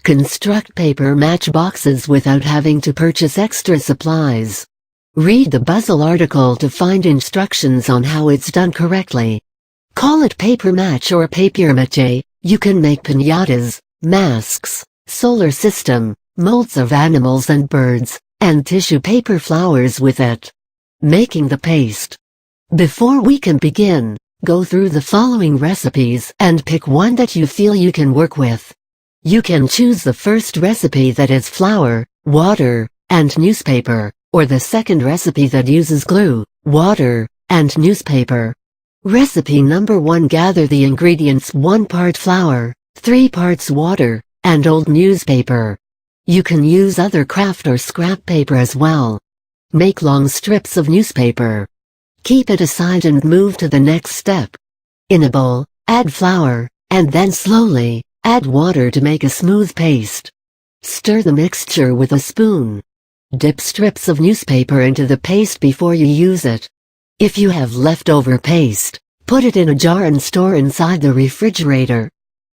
Construct paper match boxes without having to purchase extra supplies. Read the Puzzle article to find instructions on how it's done correctly. Call it paper match or papier mache. You can make piñatas, masks, solar system, molds of animals and birds, and tissue paper flowers with it. Making the paste. Before we can begin, go through the following recipes and pick one that you feel you can work with. You can choose the first recipe that is flour, water, and newspaper, or the second recipe that uses glue, water, and newspaper. Recipe number 1: gather the ingredients: 1 part flour, 3 parts water, and old newspaper. You can use other craft or scrap paper as well. Make long strips of newspaper. Keep it aside and move to the next step. In a bowl, add flour, and then slowly add water to make a smooth paste. Stir the mixture with a spoon. Dip strips of newspaper into the paste before you use it. If you have leftover paste, put it in a jar and store inside the refrigerator.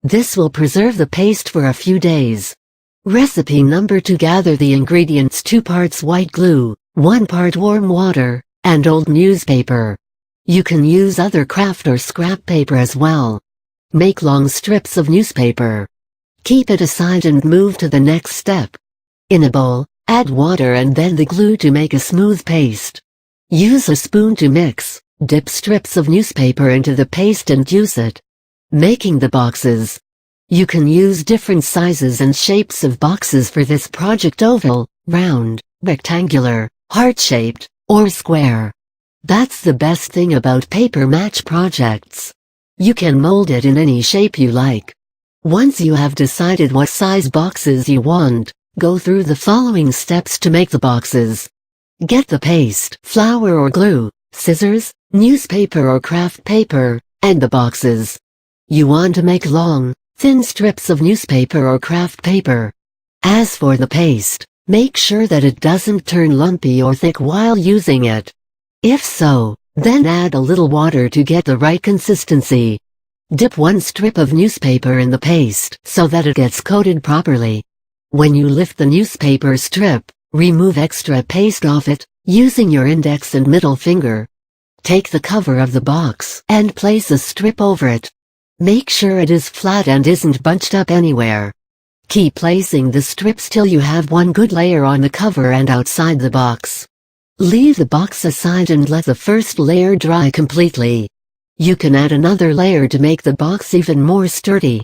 This will preserve the paste for a few days. Recipe number 2: gather the ingredients: 2 parts white glue, 1 part warm water, and old newspaper. You can use other craft or scrap paper as well. Make long strips of newspaper. Keep it aside and move to the next step. In a bowl, add water and then the glue to make a smooth paste. Use a spoon to mix. Dip strips of newspaper into the paste and use it. Making the boxes. You can use different sizes and shapes of boxes for this project: oval, round, rectangular, heart-shaped, or square. That's the best thing about paper match projects. You can mold it in any shape you like. Once you have decided what size boxes you want, go through the following steps to make the boxes. Get the paste, flour or glue, scissors, newspaper or craft paper, and the boxes. You want to make long, thin strips of newspaper or craft paper. As for the paste, make sure that it doesn't turn lumpy or thick while using it. If so, then add a little water to get the right consistency. Dip 1 strip of newspaper in the paste so that it gets coated properly. When you lift the newspaper strip, remove extra paste off it, using your index and middle finger. Take the cover of the box and place a strip over it. Make sure it is flat and isn't bunched up anywhere. Keep placing the strips till you have one good layer on the cover and outside the box. Leave the box aside and let the first layer dry completely. You can add another layer to make the box even more sturdy.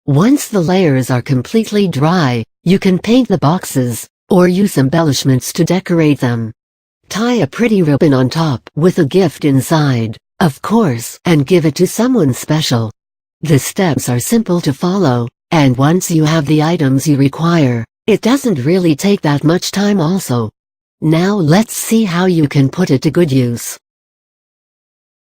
Once the layers are completely dry, you can paint the boxes, or use embellishments to decorate them. Tie a pretty ribbon on top with a gift inside, of course, and give it to someone special. The steps are simple to follow, and once you have the items you require, it doesn't really take that much time also. Now let's see how you can put it to good use.